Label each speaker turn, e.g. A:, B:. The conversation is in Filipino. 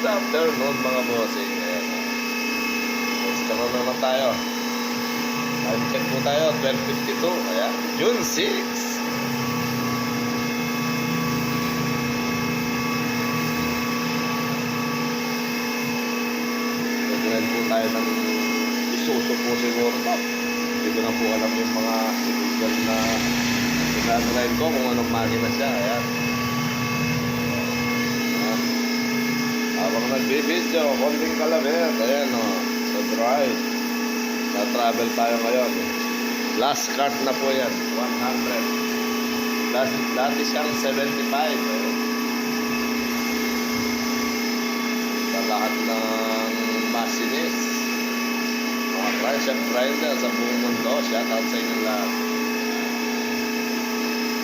A: afternoon mga bossing. Ayan. Basta na naman tayo. Time check po tayo, 12:52. Ayan, June 6. Nag-rent po tayo ng Isuzu po siguro to. Hindi ko na po alam yung mga sinugal na pinag-rent ko kung anong makina siya. Ayan. Habang nagbibidyo, konting kalabit. Ayan o, sa drive. Na-travel tayo ngayon. Last cart na po yan, 100. Dati siyang 75. Ayan. Sa lahat ng machines, mga crankshaft grinder sa buong mundo. Shoutout sa inyo lahat.